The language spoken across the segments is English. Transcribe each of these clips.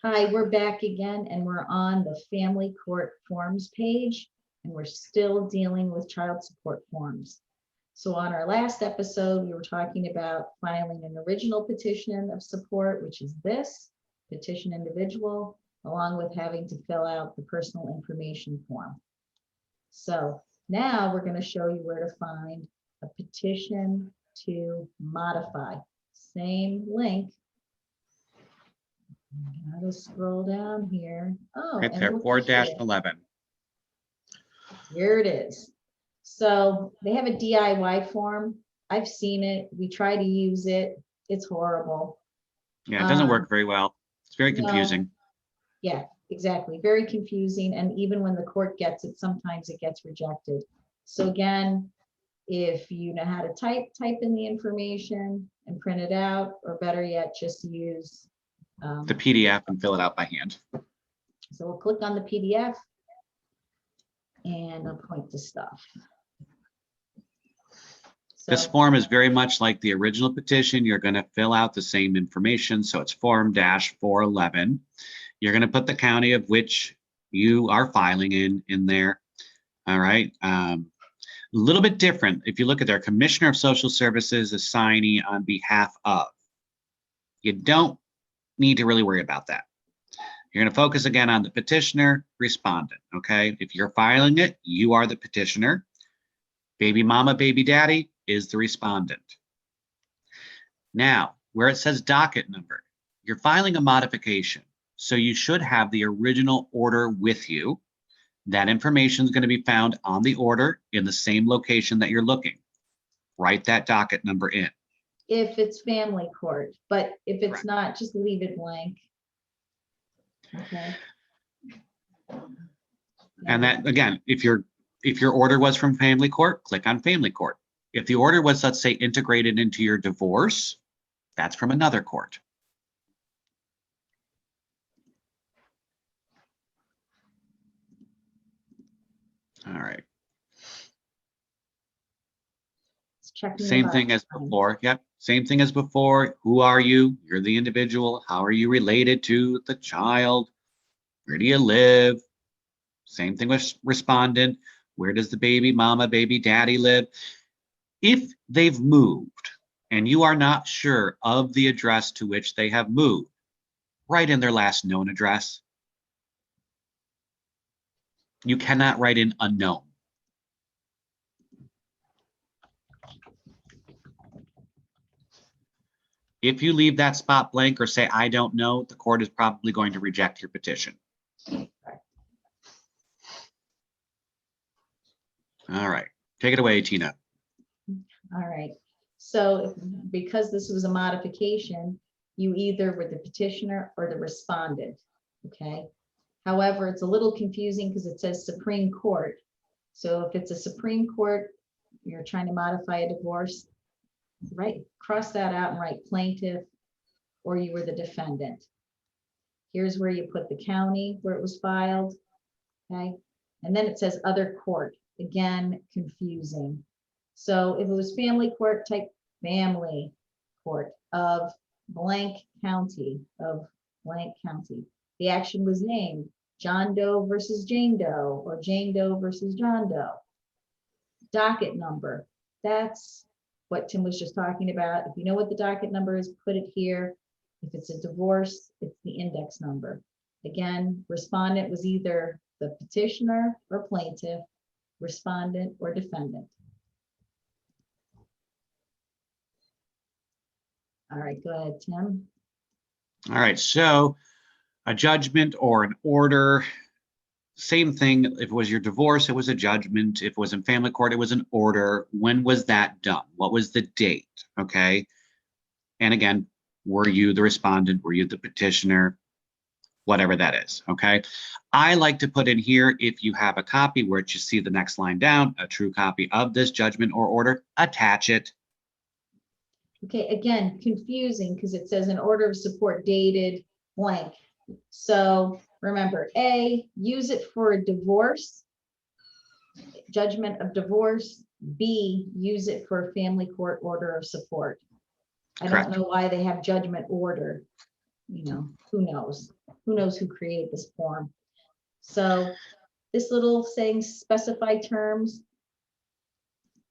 Hi, we're back again, and we're on the family court forms page, and we're still dealing with child support forms. So on our last episode, we were talking about filing an original petition of support, which is this petition individual, along with having to fill out the personal information form. So now we're going to show you where to find a petition to modify. Same link. Gotta scroll down here. Oh, Right and there, look 4-11. here it is. So they have a DIY form. I've seen it. We try to use it. It's horrible. Yeah, it doesn't work very well. It's very confusing. No, yeah, exactly. Very confusing. And even when the court gets it, sometimes it gets rejected. So again, if you know how to type in the information and print it out, or better yet, just use The PDF and fill it out by hand. So we'll click on the PDF and I'll point to stuff. So, This form is very much like the original petition. You're going to fill out the same information. So it's form-411. You're going to put the county of which you are filing in there. All right. A little bit different. If you look at their Commissioner of Social Services assignee on behalf of, you don't need to really worry about that. You're going to focus again on the petitioner, respondent. Okay. If you're filing it, you are the petitioner. Baby mama, baby daddy is the respondent. Now, where it says docket number, you're filing a modification. So you should have the original order with you. That information is going to be found on the order in the same location that you're looking. Write that docket number in. if it's family court, but if it's Correct. not, just leave it blank. Okay. And that, again, if your order was from family court, click on family court. If the order was, let's say, integrated into your divorce, that's from another court. All right. Same thing as before. Yep. Same thing as before. Who are you? You're the individual. How are you related to the child? Where do you live? Same thing with respondent. Where does the baby mama, baby daddy live? If they've moved and you are not sure of the address to which they have moved, write in their last known address. You cannot write in unknown. If you leave that spot blank or say, I don't know, the court is probably going to reject your petition. All right, take it away, Tina. All right. So because this was a modification, you either were the petitioner or the respondent. Okay. However, it's a little confusing because it says Supreme Court. So if it's a Supreme Court, you're trying to modify a divorce, right? Cross that out and write plaintiff, or you were the defendant. Here's where you put the county where it was filed. Okay. And then it says other court. Again, confusing. So if it was family court, type family court of blank county, of blank county. The action was named John Doe versus Jane Doe, or Jane Doe versus John Doe. Docket number. That's what Tim was just talking about. If you know what the docket number is, put it here. If it's a divorce, it's the index number. Again, respondent was either the petitioner or plaintiff, respondent or defendant. All right, go ahead, Tim. All right, so a judgment or an order, same thing. If it was your divorce, it was a judgment. If it was in family court, it was an order. When was that done? What was the date? Okay. And again, were you the respondent? Were you the petitioner? Whatever that is. Okay. I like to put in here, if you have a copy where you see the next line down, a true copy of this judgment or order, attach it. Okay, again, confusing because it says an order of support dated blank. So remember, A, use it for a divorce, judgment of divorce. B, use it for a family court order of support. I don't know why they have judgment order. you know, who knows? Who knows who created this form? So this little saying specify terms,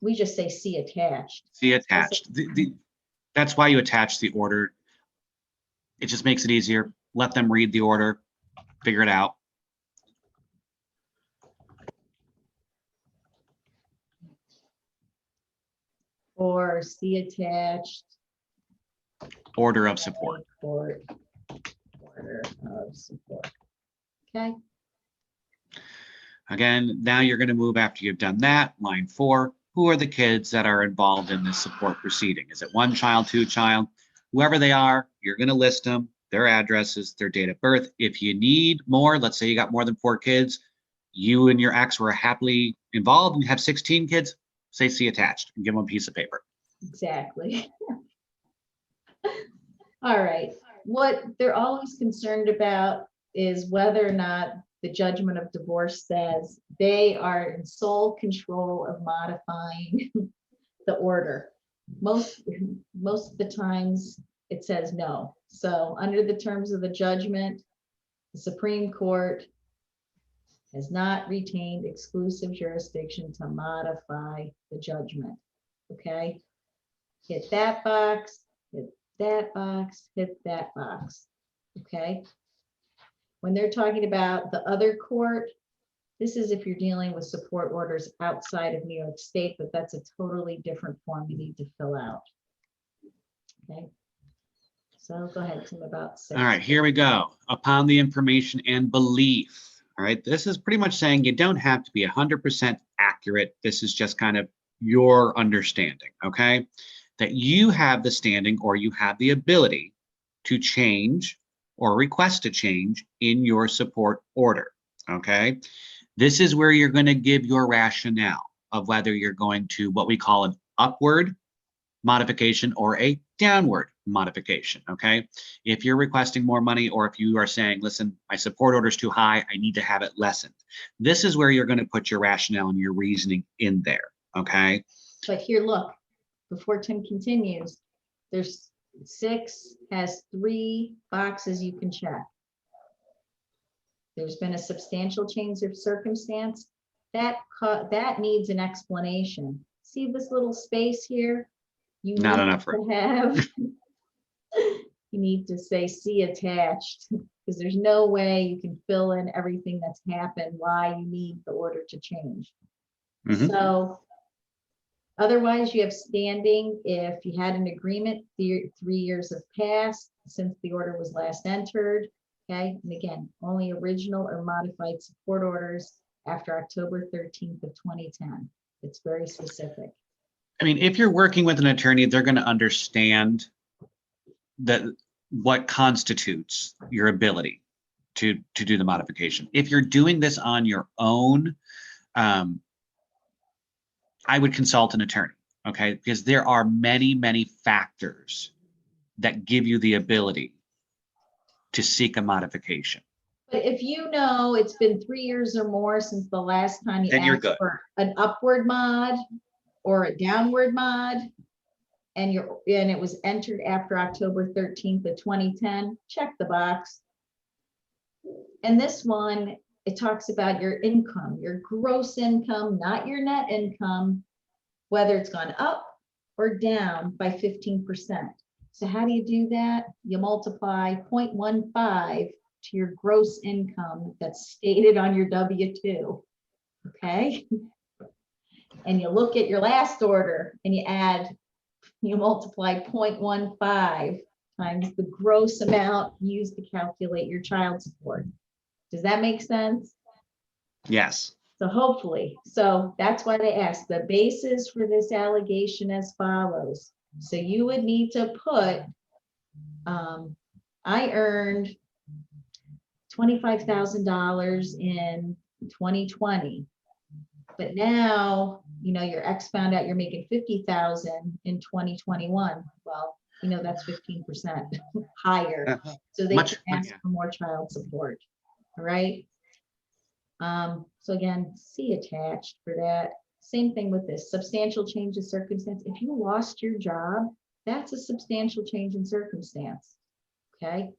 we just say see attached. See attached. That's why you attach the order. It just makes it easier. Let them read the order, figure it out. Or see attached. Order of support. Order of support. Okay. Again, now you're going to move after you've done that. Line 4, who are the kids that are involved in this support proceeding? Is it one child, two child? Whoever they are, you're going to list them, their addresses, their date of birth. If you need more, let's say you got more than 4 kids, you and your ex were happily involved and you have 16 kids, say see attached and give them a piece of paper. Exactly. All right. What they're always concerned about is whether or not the judgment of divorce says they are in sole control of modifying the order. Most of the times it says no. So under the terms of the judgment, the Supreme Court has not retained exclusive jurisdiction to modify the judgment. Okay. Hit that box, hit that box, hit that box. Okay. When they're talking about the other court, this is if you're dealing with support orders outside of New York State, but that's a totally different form you need to fill out. Okay. So go ahead, Tim, about 6. All right, here we go. Upon the information and belief. All right, this is pretty much saying you don't have to be 100% accurate. This is just kind of your understanding, okay? That you have the standing or you have the ability to change or request a change in your support order, okay? This is where you're going to give your rationale of whether you're going to what we call an upward modification or a downward modification, okay? If you're requesting more money or if you are saying, listen, my support order is too high, I need to have it lessened. This is where you're going to put your rationale and your reasoning in there, okay? But here, look, before Tim continues, there's 6 has 3 boxes you can check. There's been a substantial change of circumstance. That needs an explanation. See this little space here? You Not need enough room. to have, you need to say see attached, because there's no way you can fill in everything that's happened, why you need the order to change. Mhm. So otherwise, you have standing if you had an agreement, 3 years have passed since the order was last entered. Okay, and again, only original or modified support orders after October 13th of 2010. It's very specific. I mean, if you're working with an attorney, they're going to understand that what constitutes your ability to do the modification. If you're doing this on your own, I would consult an attorney, okay? Because there are many, many factors that give you the ability to seek a modification. But if you know it's been 3 years or more since the last time you Then you're asked good. for an upward mod or a downward mod, and it was entered after October 13th of 2010, check the box. And this one, it talks about your income, your gross income, not your net income, whether it's gone up or down by 15%. So how do you do that? You multiply 0.15 to your gross income that's stated on your W-2, okay? And you look at your last order and you multiply 0.15 times the gross amount used to calculate your child support. Does that make sense? Yes. So hopefully, so that's why they asked the basis for this allegation as follows. So you would need to put, I earned $25,000 in 2020, but now, your ex found out you're making 50,000 in 2021. Well, that's 15% higher. So they can ask for more child support. All right. So again, see attached for that. Same thing with this substantial change of circumstance. If you lost your job, that's a substantial change in circumstance. Okay.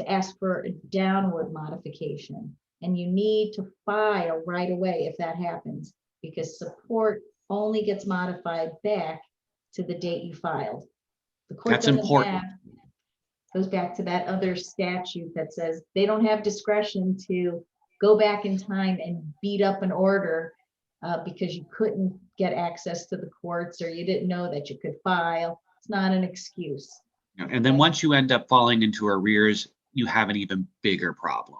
to ask for a downward modification. And you need to file right away if that happens, because support only gets modified back to the date you filed. The court That's doesn't important. have, goes back to that other statute that says they don't have discretion to go back in time and beat up an order because you couldn't get access to the courts or you didn't know that you could file. It's not an excuse. And then once you end up falling into arrears, you have an even bigger problem.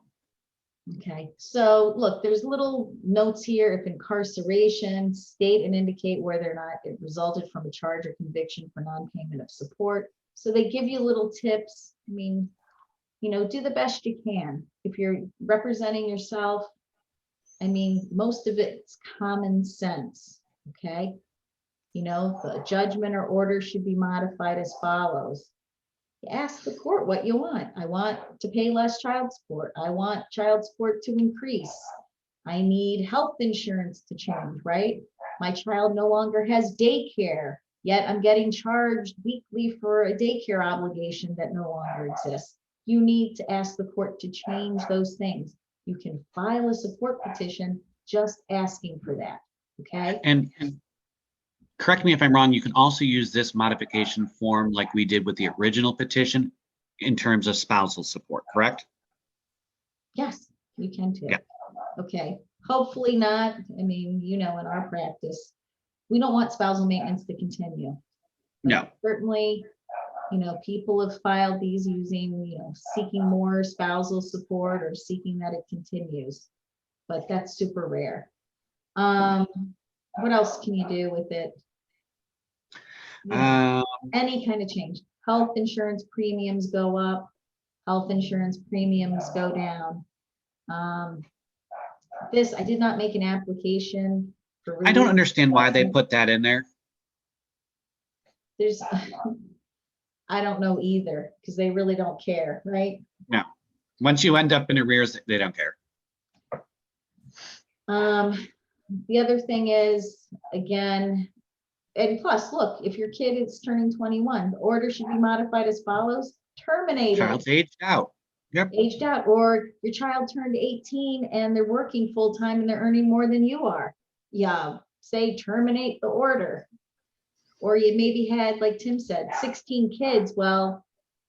Okay, so look, there's little notes here. If incarceration, state and indicate whether or not it resulted from a charge or conviction for non-payment of support. So they give you little tips. I mean, you know, do the best you can. If you're representing yourself, I mean, most of it's common sense, okay? You know, the judgment or order should be modified as follows. Ask the court what you want. I want to pay less child support. I want child support to increase. I need health insurance to change, right? My child no longer has daycare, yet I'm getting charged weekly for a daycare obligation that no longer exists. You need to ask the court to change those things. You can file a support petition just asking for that, okay? And correct me if I'm wrong, you can also use this modification form like we did with the original petition in terms of spousal support, correct? Yes, you can too. Yeah. Okay, hopefully not. I mean, you know, in our practice, we don't want spousal maintenance to continue. No. Certainly, you know, people have filed these using, you know, seeking more spousal support or seeking that it continues, but that's super rare. What else can you do with it? You know, any kind of change. Health insurance premiums go up, health insurance premiums go down. This, I did not make an application for. I don't relief. understand why they put that in there. There's, I don't know either, because they really don't care, right? No. Once you end up in arrears, they don't care. The other thing is, again, and plus, look, if your kid is turning 21, the order should be modified as follows: terminated, Child's aged out. Yep. aged out, or your child turned 18 and they're working full time and they're earning more than you are. Yeah, say terminate the order. Or you maybe had, like Tim said, 16 kids. Well,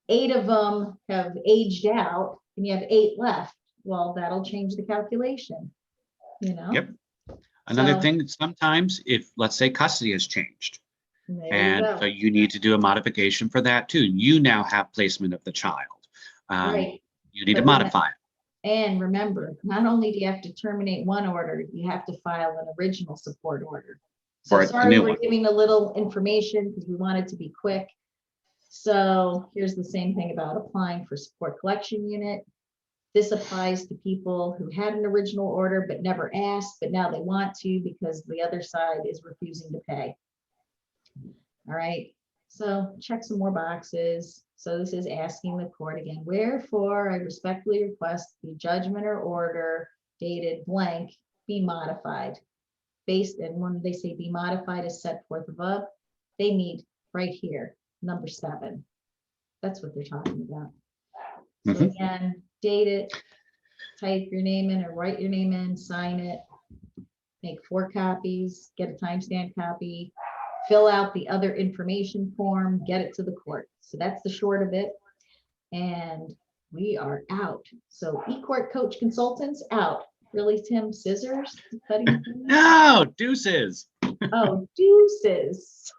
8 of them have aged out and you have 8 left. Well, that'll change the calculation, you know? Yep. Another So- thing, sometimes if, let's say, custody has changed, There you and go. so you need to do a modification for that too. You now have placement of the child. Right. You need to But modify it. And remember, not only do you have to terminate one order, you have to file an original support order. So For the sorry, new we're one. giving a little information because we want it to be quick. So here's the same thing about applying for support collection unit. This applies to people who had an original order but never asked, but now they want to because the other side is refusing to pay. All right, so check some more boxes. So this is asking the court again, wherefore I respectfully request the judgment or order dated blank be modified. Based, and when they say be modified as set forth above, they need right here, number 7. That's what they're talking about. So Mhm. again, date it, type your name in or write your name in, sign it, make 4 copies, get a timestamp copy, fill out the other information form, get it to the court. So that's the short of it. And we are out. So eCourt Coach Consultants out. Really, Tim? Scissors? Cutting? No, deuces. Oh, deuces.